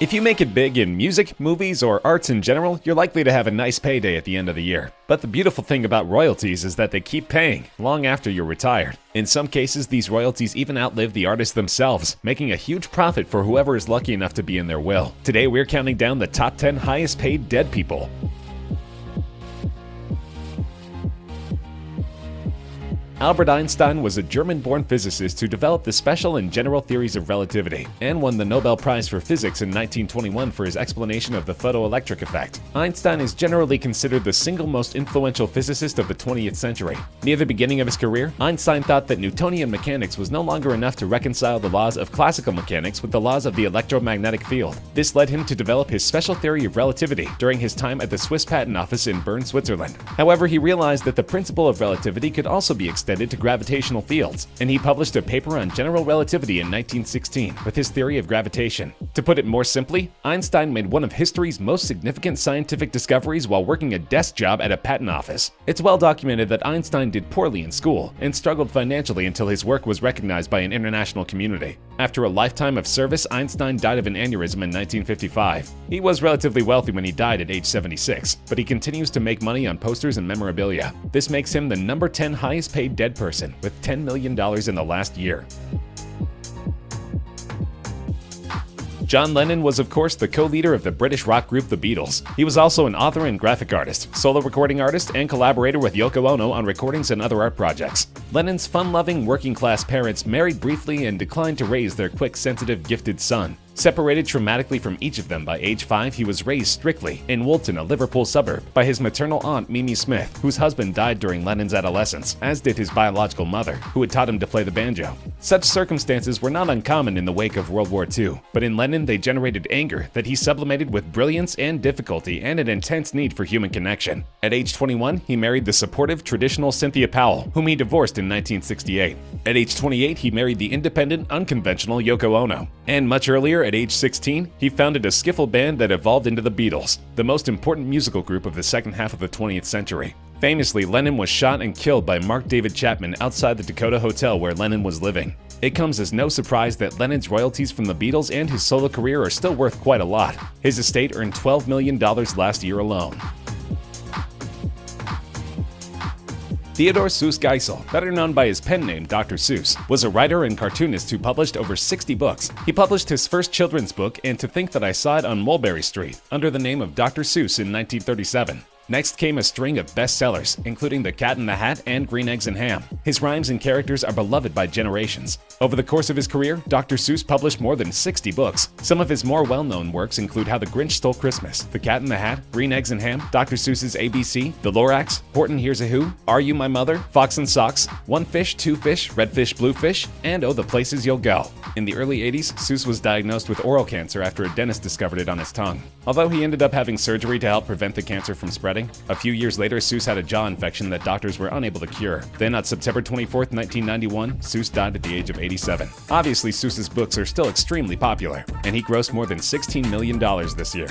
If you make it big in music, movies, or arts in general, you're likely to have a nice payday at the end of the year. But the beautiful thing about royalties is that they keep paying long after you're retired. In some cases, these royalties even outlive the artists themselves, making a huge profit for whoever is lucky enough to be in their will. Today, we're counting down the top 10 highest paid dead people. Albert Einstein was a German-born physicist who developed the special and general theories of relativity, and won the Nobel Prize for Physics in 1921 for his explanation of the photoelectric effect. Einstein is generally considered the single most influential physicist of the 20th century. Near the beginning of his career, Einstein thought that Newtonian mechanics was no longer enough to reconcile the laws of classical mechanics with the laws of the electromagnetic field. This led him to develop his special theory of relativity during his time at the Swiss Patent Office in Bern, Switzerland. However, he realized that the principle of relativity could also be extended to gravitational fields, and he published a paper on general relativity in 1916 with his theory of gravitation. To put it more simply, Einstein made one of history's most significant scientific discoveries while working a desk job at a patent office. It's well documented that Einstein did poorly in school and struggled financially until his work was recognized by an international community. After a lifetime of service, Einstein died of an aneurysm in 1955. He was relatively wealthy when he died at age 76, but he continues to make money on posters and memorabilia. This makes him the number 10 highest paid dead person, with $10 million in the last year. John Lennon was, of course, the co-leader of the British rock group The Beatles. He was also an author and graphic artist, solo recording artist, and collaborator with Yoko Ono on recordings and other art projects. Lennon's fun-loving, working-class parents married briefly and declined to raise their quick, sensitive, gifted son. Separated traumatically from each of them by age 5, he was raised strictly in Woolton, a Liverpool suburb, by his maternal aunt Mimi Smith, whose husband died during Lennon's adolescence, as did his biological mother, who had taught him to play the banjo. Such circumstances were not uncommon in the wake of World War II, but in Lennon they generated anger that he sublimated with brilliance and difficulty and an intense need for human connection. At age 21, he married the supportive, traditional Cynthia Powell, whom he divorced in 1968. At age 28, he married the independent, unconventional Yoko Ono. And much earlier, at age 16, he founded a skiffle band that evolved into the Beatles, the most important musical group of the second half of the 20th century. Famously, Lennon was shot and killed by Mark David Chapman outside the Dakota Hotel where Lennon was living. It comes as no surprise that Lennon's royalties from the Beatles and his solo career are still worth quite a lot. His estate earned $12 million last year alone. Theodor Seuss Geisel, better known by his pen name Dr. Seuss, was a writer and cartoonist who published over 60 books. He published his first children's book, And to Think That I Saw It on Mulberry Street, under the name of Dr. Seuss in 1937. Next came a string of bestsellers, including The Cat in the Hat and Green Eggs and Ham. His rhymes and characters are beloved by generations. Over the course of his career, Dr. Seuss published more than 60 books. Some of his more well-known works include How the Grinch Stole Christmas, The Cat in the Hat, Green Eggs and Ham, Dr. Seuss's ABC, The Lorax, Horton Hears a Who, Are You My Mother, Fox and Socks, One Fish, Two Fish, Red Fish, Blue Fish, and Oh, the Places You'll Go. In the early 80s, Seuss was diagnosed with oral cancer after a dentist discovered it on his tongue. Although he ended up having surgery to help prevent the cancer from spreading, a few years later, Seuss had a jaw infection that doctors were unable to cure. Then on September 24, 1991, Seuss died at the age of 87. Obviously, Seuss's books are still extremely popular, and he grossed more than $16 million this year.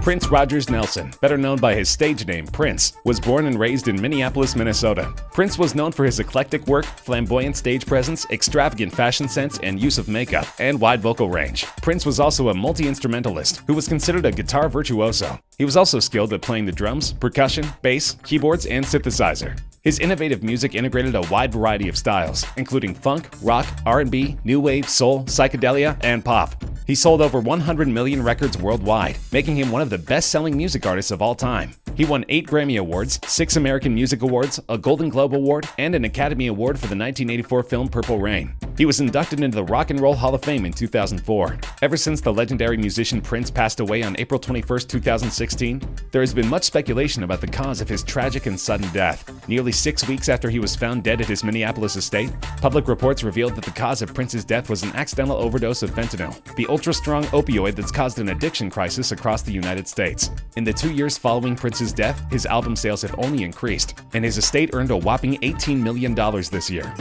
Prince Rogers Nelson, better known by his stage name Prince, was born and raised in Minneapolis, Minnesota. Prince was known for his eclectic work, flamboyant stage presence, extravagant fashion sense and use of makeup, and wide vocal range. Prince was also a multi-instrumentalist who was considered a guitar virtuoso. He was also skilled at playing the drums, percussion, bass, keyboards, and synthesizer. His innovative music integrated a wide variety of styles, including funk, rock, R&B, new wave, soul, psychedelia, and pop. He sold over 100 million records worldwide, making him one of the best-selling music artists of all time. He won 8 Grammy Awards, 6 American Music Awards, a Golden Globe Award, and an Academy Award for the 1984 film Purple Rain. He was inducted into the Rock and Roll Hall of Fame in 2004. Ever since the legendary musician Prince passed away on April 21, 2016, there has been much speculation about the cause of his tragic and sudden death. Nearly 6 weeks after he was found dead at his Minneapolis estate, public reports revealed that the cause of Prince's death was an accidental overdose of fentanyl, the ultra-strong opioid that's caused an addiction crisis across the United States. In the 2 years following Prince's death, his album sales have only increased, and his estate earned a whopping $18 million this year.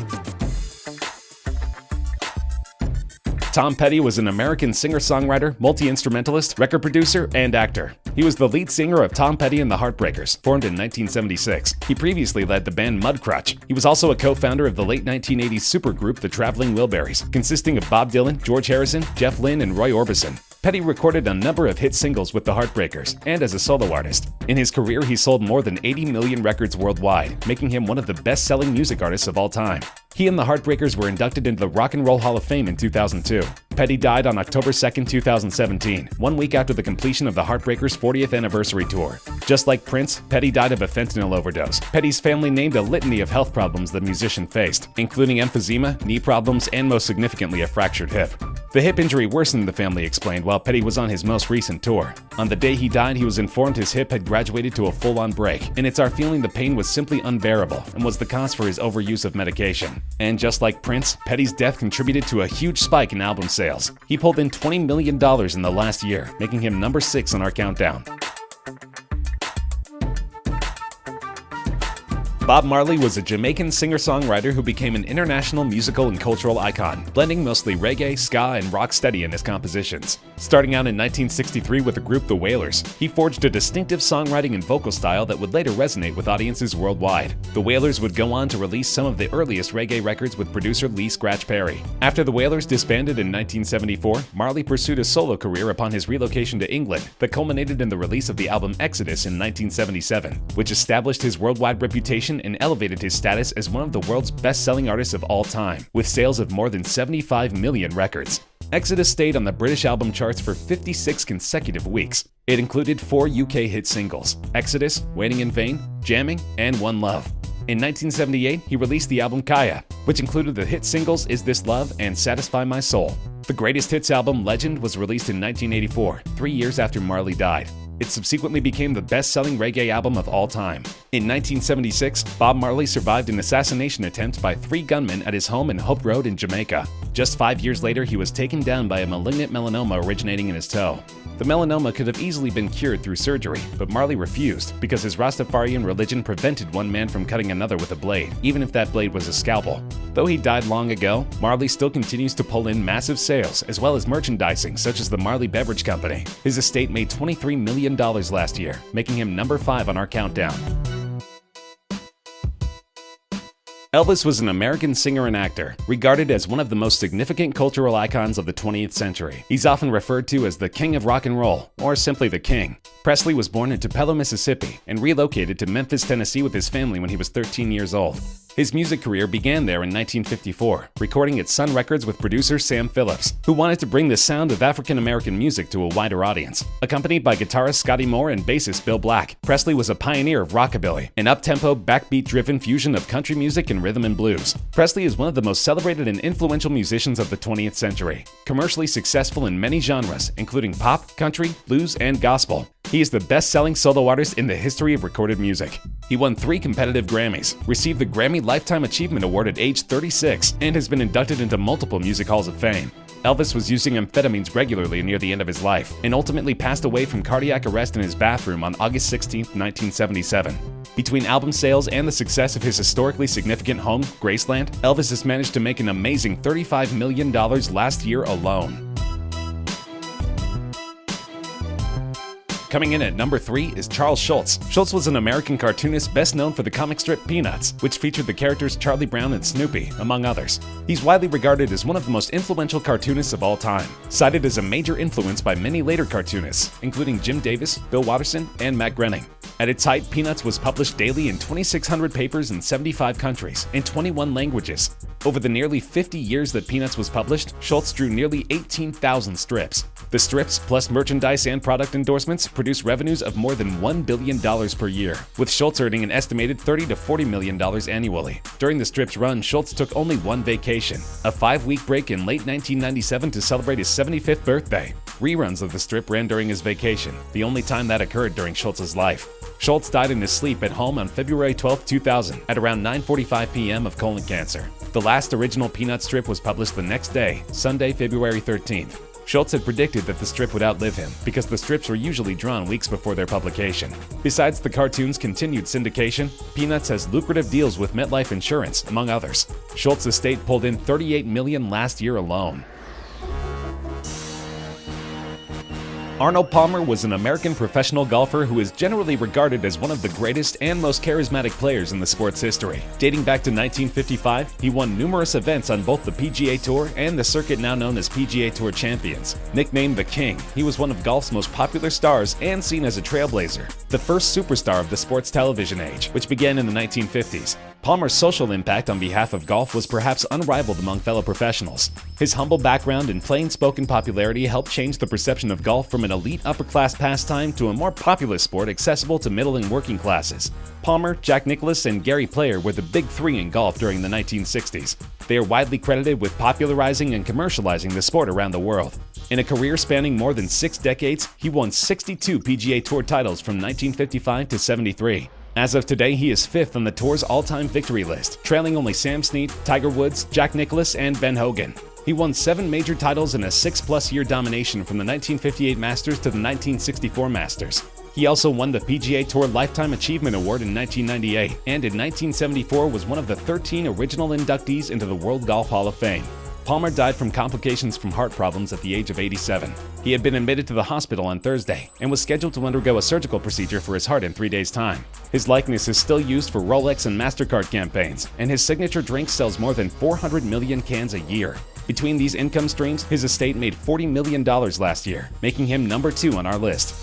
Tom Petty was an American singer-songwriter, multi-instrumentalist, record producer, and actor. He was the lead singer of Tom Petty and the Heartbreakers, formed in 1976. He previously led the band Mudcrutch. He was also a co-founder of the late 1980s supergroup The Traveling Wilburys, consisting of Bob Dylan, George Harrison, Jeff Lynne, and Roy Orbison. Petty recorded a number of hit singles with the Heartbreakers and as a solo artist. In his career, he sold more than 80 million records worldwide, making him one of the best-selling music artists of all time. He and the Heartbreakers were inducted into the Rock and Roll Hall of Fame in 2002. Petty died on October 2, 2017, 1 week after the completion of the Heartbreakers' 40th anniversary tour. Just like Prince, Petty died of a fentanyl overdose. Petty's family named a litany of health problems the musician faced, including emphysema, knee problems, and most significantly a fractured hip. The hip injury worsened, the family explained, while Petty was on his most recent tour. On the day he died, he was informed his hip had graduated to a full-on break, and it's our feeling the pain was simply unbearable and was the cause for his overuse of medication. And just like Prince, Petty's death contributed to a huge spike in album sales. He pulled in $20 million in the last year, making him number 6 on our countdown. Bob Marley was a Jamaican singer-songwriter who became an international musical and cultural icon, blending mostly reggae, ska, and rocksteady in his compositions. Starting out in 1963 with the group The Wailers, he forged a distinctive songwriting and vocal style that would later resonate with audiences worldwide. The Wailers would go on to release some of the earliest reggae records with producer Lee Scratch Perry. After the Wailers disbanded in 1974, Marley pursued a solo career upon his relocation to England that culminated in the release of the album Exodus in 1977, which established his worldwide reputation and elevated his status as one of the world's best-selling artists of all time, with sales of more than 75 million records. Exodus stayed on the British album charts for 56 consecutive weeks. It included 4 UK hit singles: Exodus, Waiting in Vain, Jamming, and One Love. In 1978, he released the album Kaya, which included the hit singles Is This Love and Satisfy My Soul. The greatest hits album Legend was released in 1984, 3 years after Marley died. It subsequently became the best-selling reggae album of all time. In 1976, Bob Marley survived an assassination attempt by 3 gunmen at his home in Hope Road in Jamaica. Just 5 years later, he was taken down by a malignant melanoma originating in his toe. The melanoma could have easily been cured through surgery, but Marley refused because his Rastafarian religion prevented one man from cutting another with a blade, even if that blade was a scalpel. Though he died long ago, Marley still continues to pull in massive sales, as well as merchandising such as the Marley Beverage Company. His estate made $23 million last year, making him number 5 on our countdown. Elvis was an American singer and actor, regarded as one of the most significant cultural icons of the 20th century. He's often referred to as the King of Rock and Roll, or simply the King. Presley was born in Tupelo, Mississippi, and relocated to Memphis, Tennessee with his family when he was 13 years old. His music career began there in 1954, recording at Sun Records with producer Sam Phillips, who wanted to bring the sound of African-American music to a wider audience. Accompanied by guitarist Scotty Moore and bassist Bill Black, Presley was a pioneer of rockabilly, an up-tempo, backbeat-driven fusion of country music and rhythm and blues. Presley is one of the most celebrated and influential musicians of the 20th century, commercially successful in many genres, including pop, country, blues, and gospel. He is the best-selling solo artist in the history of recorded music. He won 3 competitive Grammys, received the Grammy Lifetime Achievement Award at age 36, and has been inducted into multiple music halls of fame. Elvis was using amphetamines regularly near the end of his life, and ultimately passed away from cardiac arrest in his bathroom on August 16, 1977. Between album sales and the success of his historically significant home, Graceland, Elvis has managed to make an amazing $35 million last year alone. Coming in at number 3 is Charles Schulz. Schulz was an American cartoonist best known for the comic strip Peanuts, which featured the characters Charlie Brown and Snoopy, among others. He's widely regarded as one of the most influential cartoonists of all time, cited as a major influence by many later cartoonists, including Jim Davis, Bill Watterson, and Matt Groening. At its height, Peanuts was published daily in 2,600 papers in 75 countries and 21 languages. Over the nearly 50 years that Peanuts was published, Schulz drew nearly 18,000 strips. The strips, plus merchandise and product endorsements, produced revenues of more than $1 billion per year, with Schulz earning an estimated $30 to $40 million annually. During the strip's run, Schulz took only one vacation, a 5-week break in late 1997 to celebrate his 75th birthday. Reruns of the strip ran during his vacation, the only time that occurred during Schulz's life. Schulz died in his sleep at home on February 12, 2000, at around 9:45 p.m. of colon cancer. The last original Peanuts strip was published the next day, Sunday, February 13th. Schulz had predicted that the strip would outlive him because the strips were usually drawn weeks before their publication. Besides the cartoon's continued syndication, Peanuts has lucrative deals with MetLife Insurance, among others. Schulz's estate pulled in $38 million last year alone. Arnold Palmer was an American professional golfer who is generally regarded as one of the greatest and most charismatic players in the sport's history. Dating back to 1955, he won numerous events on both the PGA Tour and the circuit now known as PGA Tour Champions. Nicknamed the King, he was one of golf's most popular stars and seen as a trailblazer, the first superstar of the sports television age, which began in the 1950s. Palmer's social impact on behalf of golf was perhaps unrivaled among fellow professionals. His humble background and plain-spoken popularity helped change the perception of golf from an elite upper-class pastime to a more popular sport accessible to middle and working classes. Palmer, Jack Nicklaus, and Gary Player were the big three in golf during the 1960s. They are widely credited with popularizing and commercializing the sport around the world. In a career spanning more than 6 decades, he won 62 PGA Tour titles from 1955 to 73. As of today, he is 5th on the Tour's all-time victory list, trailing only Sam Snead, Tiger Woods, Jack Nicklaus, and Ben Hogan. He won 7 major titles in a 6-plus-year domination from the 1958 Masters to the 1964 Masters. He also won the PGA Tour Lifetime Achievement Award in 1998, and in 1974 was one of the 13 original inductees into the World Golf Hall of Fame. Palmer died from complications from heart problems at the age of 87. He had been admitted to the hospital on Thursday and was scheduled to undergo a surgical procedure for his heart in 3 days' time. His likeness is still used for Rolex and MasterCard campaigns, and his signature drink sells more than 400 million cans a year. Between these income streams, his estate made $40 million last year, making him number 2 on our list.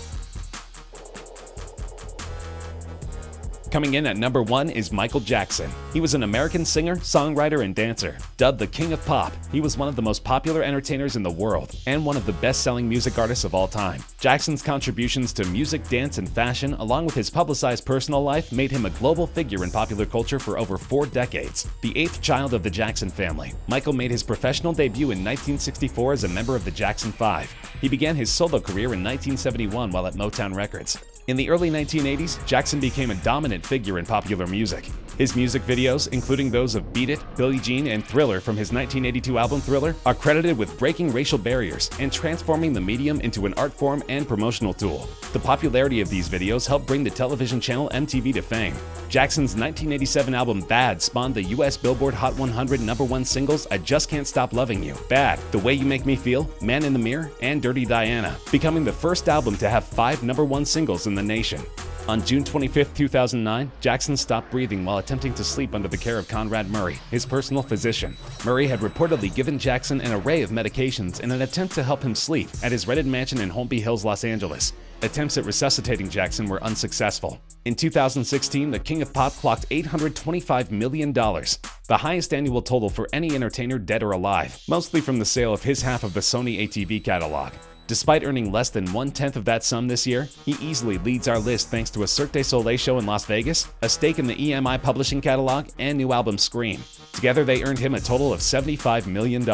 Coming in at number 1 is Michael Jackson. He was an American singer, songwriter, and dancer. Dubbed the King of Pop, he was one of the most popular entertainers in the world and one of the best-selling music artists of all time. Jackson's contributions to music, dance, and fashion, along with his publicized personal life, made him a global figure in popular culture for over 4 decades. The 8th child of the Jackson family, Michael made his professional debut in 1964 as a member of the Jackson 5. He began his solo career in 1971 while at Motown Records. In the early 1980s, Jackson became a dominant figure in popular music. His music videos, including those of Beat It, Billie Jean, and Thriller from his 1982 album Thriller, are credited with breaking racial barriers and transforming the medium into an art form and promotional tool. The popularity of these videos helped bring the television channel MTV to fame. Jackson's 1987 album Bad spawned the US Billboard Hot 100 #1 singles I Just Can't Stop Loving You, Bad, The Way You Make Me Feel, Man in the Mirror, and Dirty Diana, becoming the first album to have 5 #1 singles in the nation. On June 25, 2009, Jackson stopped breathing while attempting to sleep under the care of Conrad Murray, his personal physician. Murray had reportedly given Jackson an array of medications in an attempt to help him sleep at his rented mansion in Holmby Hills, Los Angeles. Attempts at resuscitating Jackson were unsuccessful. In 2016, the King of Pop clocked $825 million, the highest annual total for any entertainer dead or alive, mostly from the sale of his half of the Sony ATV catalog. Despite earning less than 1/10 of that sum this year, he easily leads our list thanks to a Cirque du Soleil show in Las Vegas, a stake in the EMI publishing catalog, and new album Scream. Together they earned him a total of $75 million.